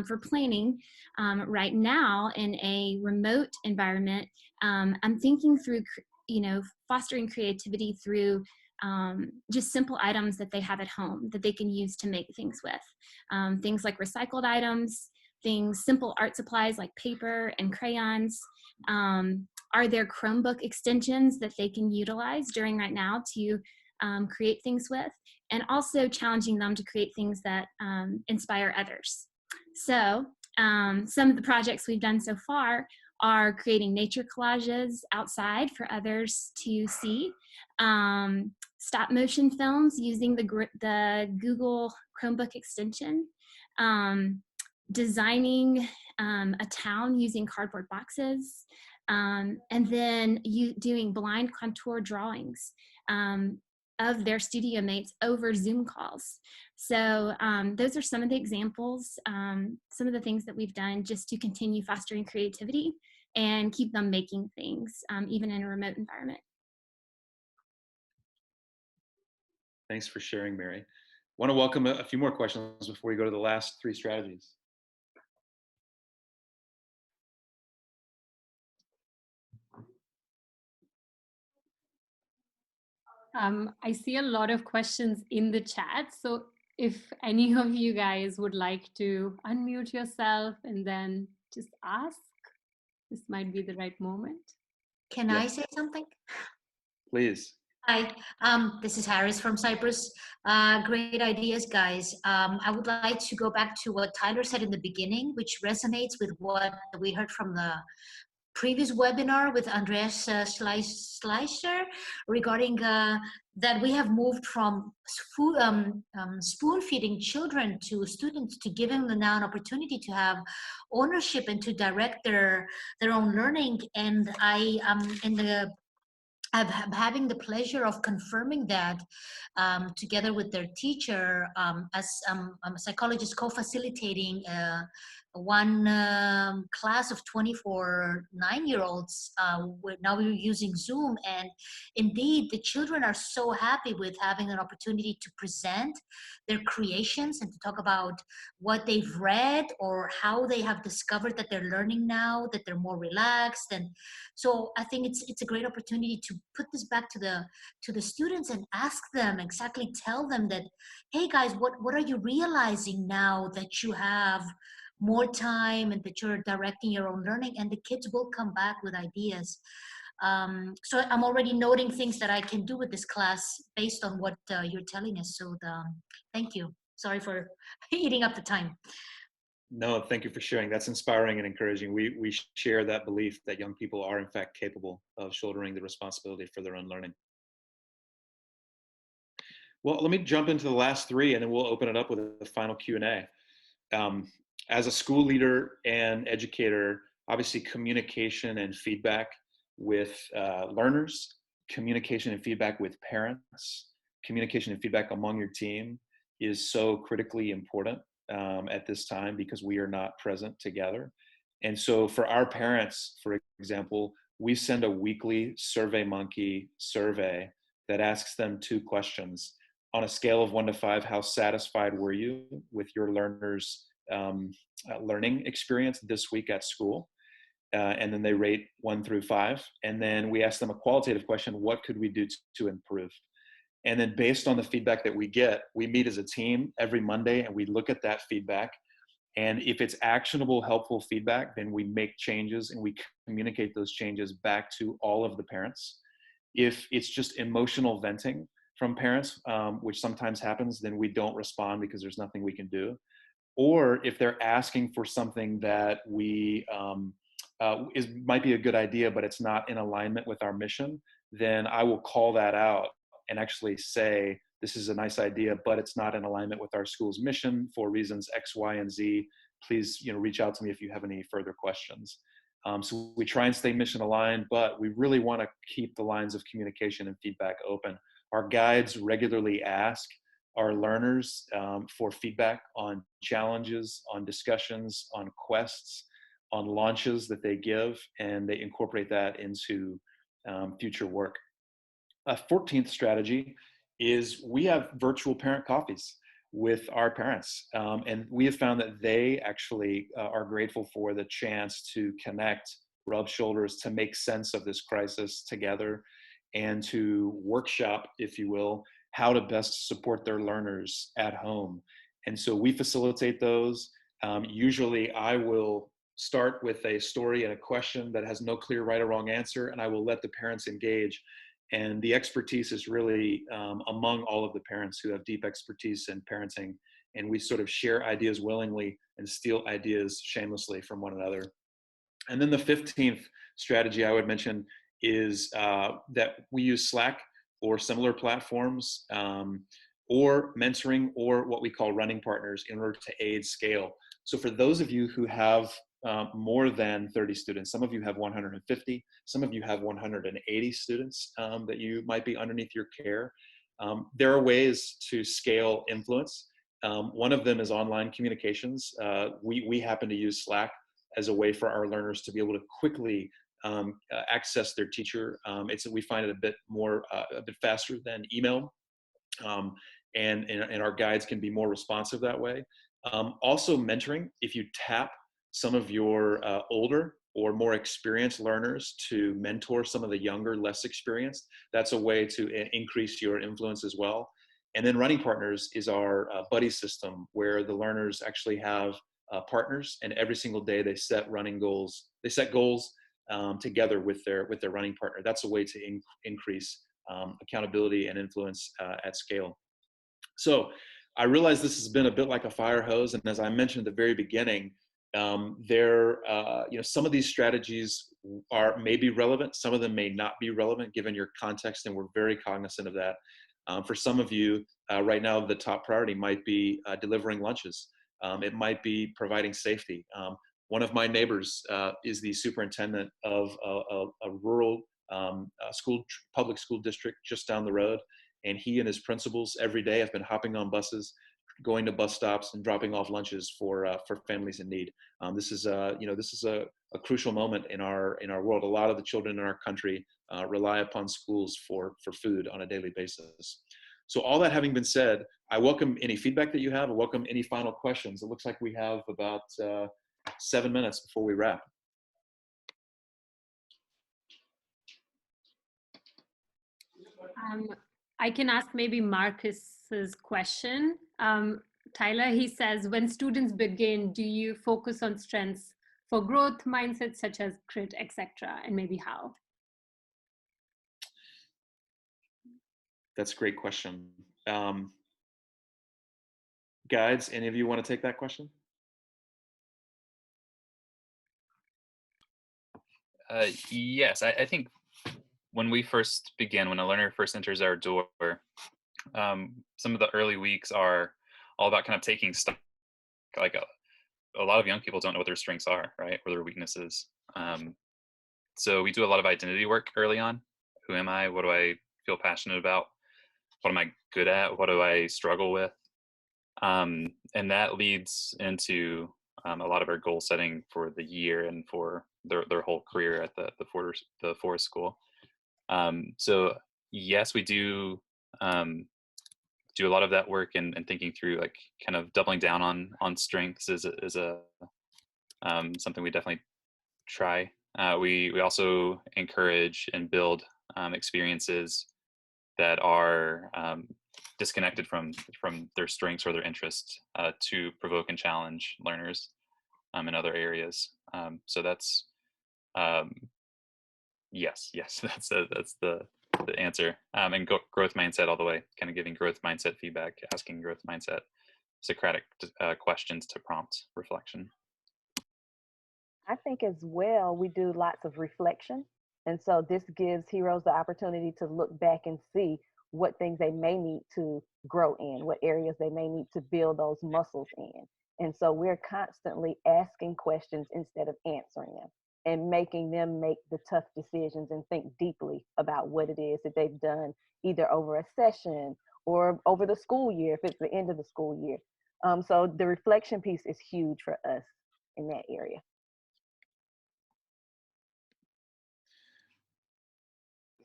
for planning right now in a remote environment, I'm thinking through, you know, fostering creativity through just simple items that they have at home that they can use to make things with. Things like recycled items, simple art supplies like paper and crayons. Are there Chromebook extensions that they can utilize during right now to create things with? And also challenging them to create things that inspire others. So some of the projects we've done so far are creating nature collages outside for others to see, stop motion films using the Google Chromebook extension, designing a town using cardboard boxes, and then doing blind contour drawings of their studio mates over Zoom calls. So those are some of the examples, some of the things that we've done just to continue fostering creativity and keep them making things, even in a remote environment. Thanks for sharing, Mary. Want to welcome a few more questions before we go to the last 3 strategies. I see a lot of questions in the chat. So if any of you guys would like to unmute yourself and then just ask, this might be the right moment. Can I say something? Please. Hi, this is Harris from Cyprus. Great ideas, guys. I would like to go back to what Tyler said in the beginning, which resonates with what we heard from the previous webinar with Andreas Schleicher regarding that we have moved from spoon feeding children to students to giving them now an opportunity to have ownership and to direct their own learning. And I'm having the pleasure of confirming that together with their teacher as I'm a psychologist co-facilitating one class of 24 9-year-olds. Now we're using Zoom, and indeed the children are so happy with having an opportunity to present their creations and to talk about what they've read or how they have discovered that they're learning now, that they're more relaxed. And so I think it's a great opportunity to put this back to the students and ask them, exactly tell them that, hey guys, what are you realizing now that you have more time and that you're directing your own learning? And the kids will come back with ideas. So I'm already noting things that I can do with this class based on what you're telling us. So thank you. Sorry for eating up the time. No, thank you for sharing. That's inspiring and encouraging. We share that belief that young people are in fact capable of shouldering the responsibility for their own learning. Well, let me jump into the last three, and then we'll open it up with a final Q&A. As a school leader and educator, obviously communication and feedback with learners, communication and feedback with parents, communication and feedback among your team is so critically important at this time because we are not present together. And so for our parents, for example, we send a weekly SurveyMonkey survey that asks them two questions. On a scale of 1 to 5, how satisfied were you with your learners' learning experience this week at school? And then they rate 1 through 5. And then we ask them a qualitative question: what could we do to improve? And then based on the feedback that we get, we meet as a team every Monday and we look at that feedback. And if it's actionable, helpful feedback, then we make changes and we communicate those changes back to all of the parents. If it's just emotional venting from parents, which sometimes happens, then we don't respond because there's nothing we can do. Or if they're asking for something that might be a good idea, but it's not in alignment with our mission, then I will call that out and actually say, this is a nice idea, but it's not in alignment with our school's mission for reasons X, Y, and Z. Please, reach out to me if you have any further questions. So we try and stay mission aligned, but we really want to keep the lines of communication and feedback open. Our guides regularly ask our learners for feedback on challenges, on discussions, on quests, on launches that they give, and they incorporate that into future work. A 14th strategy is we have virtual parent coffees with our parents. And we have found that they actually are grateful for the chance to connect, rub shoulders, to make sense of this crisis together, and to workshop, if you will, how to best support their learners at home. And so we facilitate those. Usually I will start with a story and a question that has no clear right or wrong answer, and I will let the parents engage. And the expertise is really among all of the parents who have deep expertise in parenting. And we sort of share ideas willingly and steal ideas shamelessly from one another. And then the 15th strategy I would mention is that we use Slack or similar platforms, or mentoring, or what we call running partners, in order to aid scale. So for those of you who have more than 30 students, some of you have 150, some of you have 180 students that you might be underneath your care. There are ways to scale influence. One of them is online communications. We happen to use Slack as a way for our learners to be able to quickly access their teacher. We find it a bit faster than email, and our guides can be more responsive that way. Also mentoring, if you tap some of your older or more experienced learners to mentor some of the younger, less experienced, that's a way to increase your influence as well. And then running partners is our buddy system, where the learners actually have partners, and every single day they set goals. They set goals together with their running partner. That's a way to increase accountability and influence at scale. So I realize this has been a bit like a fire hose, and as I mentioned at the very beginning, some of these strategies may be relevant, some of them may not be relevant given your context, and we're very cognizant of that. For some of you, right now, the top priority might be delivering lunches. It might be providing safety. One of my neighbors is the superintendent of a rural public school district just down the road, and he and his principals every day have been hopping on buses, going to bus stops and dropping off lunches for families in need. This is a crucial moment in our world. A lot of the children in our country rely upon schools for food on a daily basis. So all that having been said, I welcome any feedback that you have. I welcome any final questions. It looks like we have about 7 minutes before we wrap. I can ask maybe Marcus's question. Tyler, he says, when students begin, do you focus on strengths for growth mindsets such as grit, etc., and maybe how? That's a great question. Guides, any of you want to take that question? Yes, I think when we first begin, when a learner first enters our door, some of the early weeks are all about kind of taking stock. Like a lot of young people don't know what their strengths are, right, or their weaknesses. So we do a lot of identity work early on. Who am I? What do I feel passionate about? What am I good at? What do I struggle with? And that leads into a lot of our goal setting for the year and for their whole career at the forest school. So yes, we do do a lot of that work and thinking through, like, kind of doubling down on strengths is a something we definitely try. We also encourage and build experiences that are disconnected from their strengths or their interests to provoke and challenge learners in other areas. So that's yes, that's the answer. And growth mindset all the way, kind of giving growth mindset feedback, asking growth mindset Socratic questions to prompt reflection. I think as well, we do lots of reflection. And so this gives heroes the opportunity to look back and see what things they may need to grow in, what areas they may need to build those muscles in. And so we're constantly asking questions instead of answering them, and making them make the tough decisions and think deeply about what it is that they've done, either over a session or over the school year, if it's the end of the school year. So the reflection piece is huge for us in that area.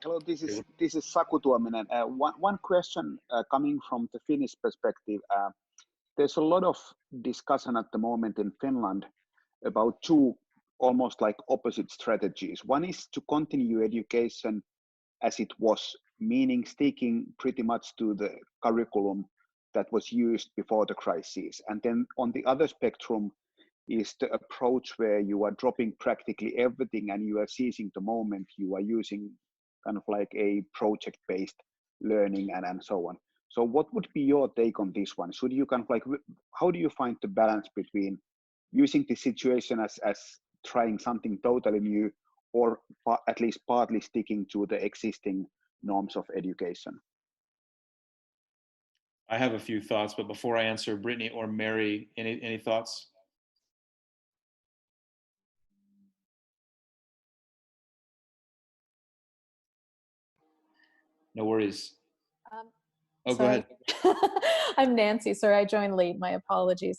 Hello, this is Saku Tuominen. One question coming from the Finnish perspective. There's a lot of discussion at the moment in Finland about two almost like opposite strategies. One is to continue education as it was, meaning sticking pretty much to the curriculum that was used before the crisis. And then on the other spectrum is the approach where you are dropping practically everything and you are seizing the moment. You are using kind of like a project-based learning and so on. So what would be your take on this one? Should you kind of like, how do you find the balance between using the situation as trying something totally new, or at least partly sticking to the existing norms of education? I have a few thoughts, but before I answer, Brittany or Mary, any thoughts? No worries. Oh, go ahead. I'm Nancy. Sorry, I joined late. My apologies.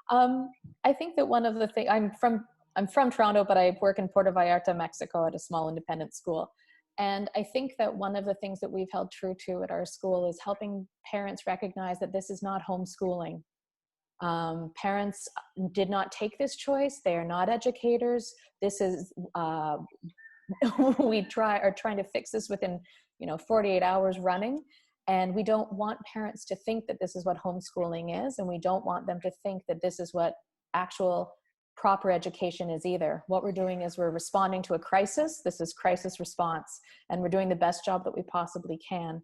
I think that one of the things, I'm from Toronto, but I work in Puerto Vallarta, Mexico, at a small independent school. And I think that one of the things that we've held true to at our school is helping parents recognize that this is not homeschooling. Parents did not take this choice. They are not educators. This is, we are trying to fix this within 48 hours running. And we don't want parents to think that this is what homeschooling is. And we don't want them to think that this is what actual proper education is either. What we're doing is we're responding to a crisis. This is crisis response. And we're doing the best job that we possibly can.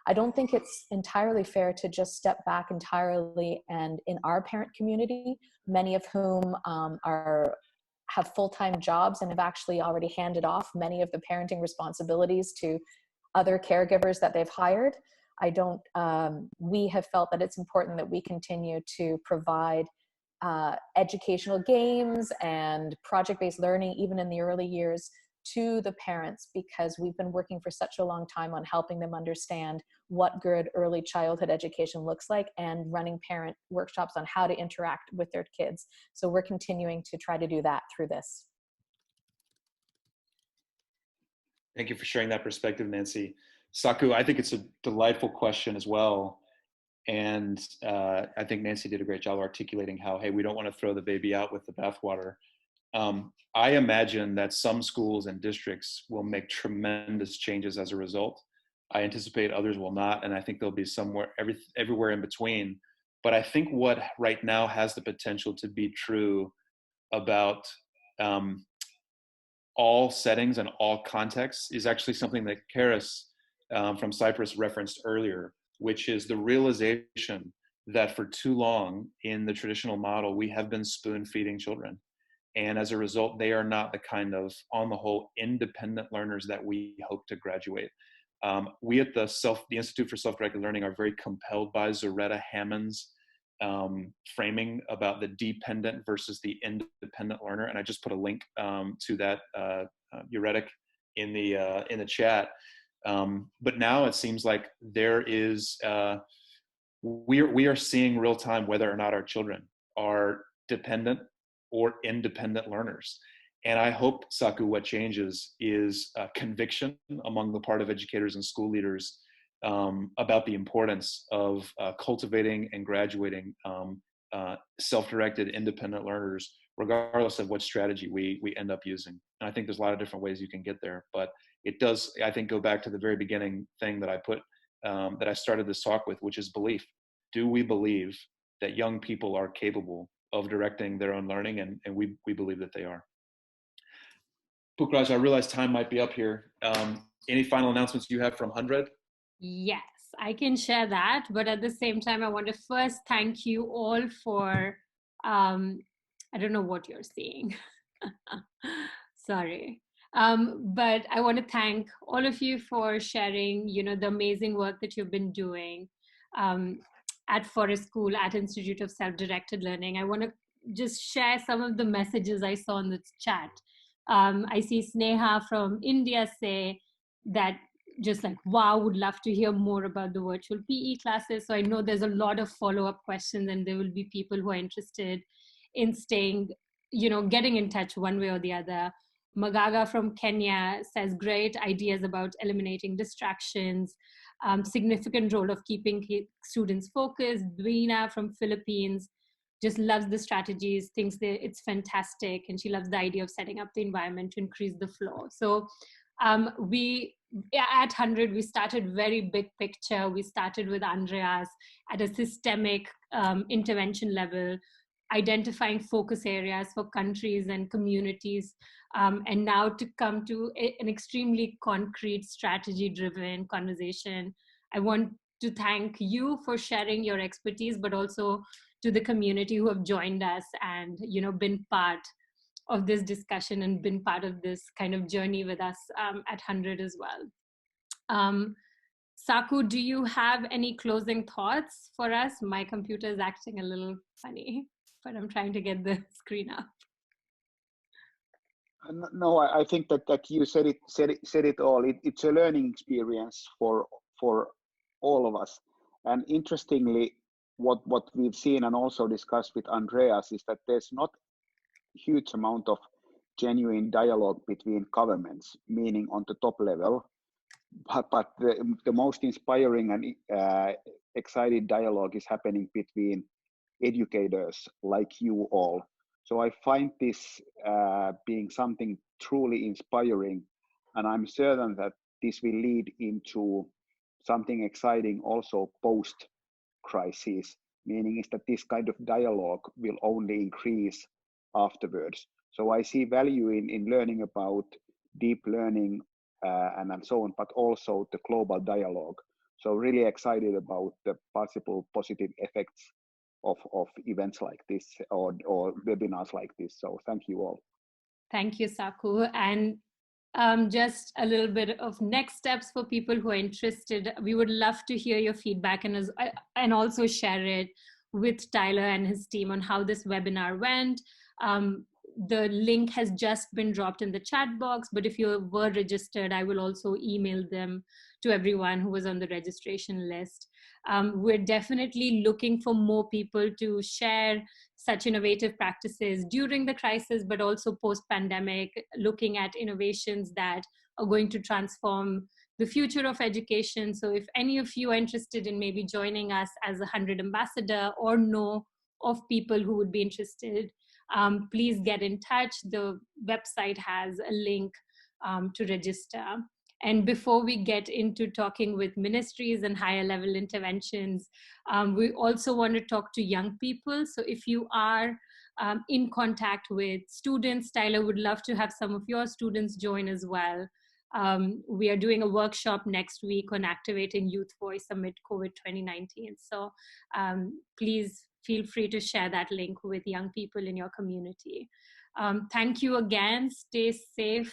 I don't think it's entirely fair to just step back entirely. And in our parent community, many of whom have full-time jobs and have actually already handed off many of the parenting responsibilities to other caregivers that they've hired. We have felt that it's important that we continue to provide educational games and project-based learning, even in the early years, to the parents, because we've been working for such a long time on helping them understand what good early childhood education looks like and running parent workshops on how to interact with their kids. So we're continuing to try to do that through this. Thank you for sharing that perspective, Nancy. Saku, I think it's a delightful question as well. And I think Nancy did a great job articulating how, hey, we don't want to throw the baby out with the bathwater. I imagine that some schools and districts will make tremendous changes as a result. I anticipate others will not, and I think there'll be everywhere in between. But I think what right now has the potential to be true about all settings and all contexts is actually something that Karis from Cyprus referenced earlier, which is the realization that for too long in the traditional model, we have been spoon feeding children. And as a result, they are not the kind of, on the whole, independent learners that we hope to graduate. We at the Institute for Self-Directed Learning are very compelled by Zaretta Hammond's framing about the dependent versus the independent learner. And I just put a link to that heuristic in the chat. But now it seems like there is, we are seeing real time whether or not our children are dependent or independent learners. And I hope, Saku, what changes is conviction among the part of educators and school leaders about the importance of cultivating and graduating self-directed independent learners, regardless of what strategy we end up using. And I think there's a lot of different ways you can get there, but it does, I think, go back to the very beginning thing that I put, that I started this talk with, which is belief. Do we believe that young people are capable of directing their own learning? And we believe that they are. Pukraj, I realize time might be up here. Any final announcements you have from HundrED? Yes, I can share that. But at the same time, I want to first thank you all for, I don't know what you're seeing. Sorry. But I want to thank all of you for sharing, the amazing work that you've been doing at Forest School, at Institute of Self-Directed Learning. I want to just share some of the messages I saw in the chat. I see Sneha from India say that just like, wow, would love to hear more about the virtual PE classes. So I know there's a lot of follow-up questions, and there will be people who are interested in staying, getting in touch one way or the other. Magaga from Kenya says great ideas about eliminating distractions, significant role of keeping students focused. Duina from Philippines just loves the strategies, thinks that it's fantastic, and she loves the idea of setting up the environment to increase the flow. So we at HundrED, we started very big picture. We started with Andreas at a systemic intervention level, identifying focus areas for countries and communities, and now to come to an extremely concrete strategy-driven conversation. I want to thank you for sharing your expertise, but also to the community who have joined us and been part of this discussion and been part of this kind of journey with us at HundrED as well. Saku, do you have any closing thoughts for us? My computer is acting a little funny, but I'm trying to get the screen up. No, I think that you said it all. It's a learning experience for all of us. And interestingly, what we've seen and also discussed with Andreas is that there's not a huge amount of genuine dialogue between governments, meaning on the top level, but the most inspiring and excited dialogue is happening between educators like you all. So I find this being something truly inspiring, and I'm certain that this will lead into something exciting also post-crisis, meaning is that this kind of dialogue will only increase afterwards. So I see value in learning about deep learning and so on, but also the global dialogue. So really excited about the possible positive effects of events like this or webinars like this. So thank you all. Thank you, Saku. And just a little bit of next steps for people who are interested. We would love to hear your feedback and also share it with Tyler and his team on how this webinar went. The link has just been dropped in the chat box, but if you were registered, I will also email them to everyone who was on the registration list. We're definitely looking for more people to share such innovative practices during the crisis, but also post-pandemic, looking at innovations that are going to transform the future of education. So if any of you are interested in maybe joining us as a HundrED ambassador or know of people who would be interested, please get in touch. The website has a link to register. And before we get into talking with ministries and higher level interventions, we also want to talk to young people. So if you are in contact with students, Tyler would love to have some of your students join as well. We are doing a workshop next week on activating youth voice amid COVID-19. So please feel free to share that link with young people in your community. Thank you again. Stay safe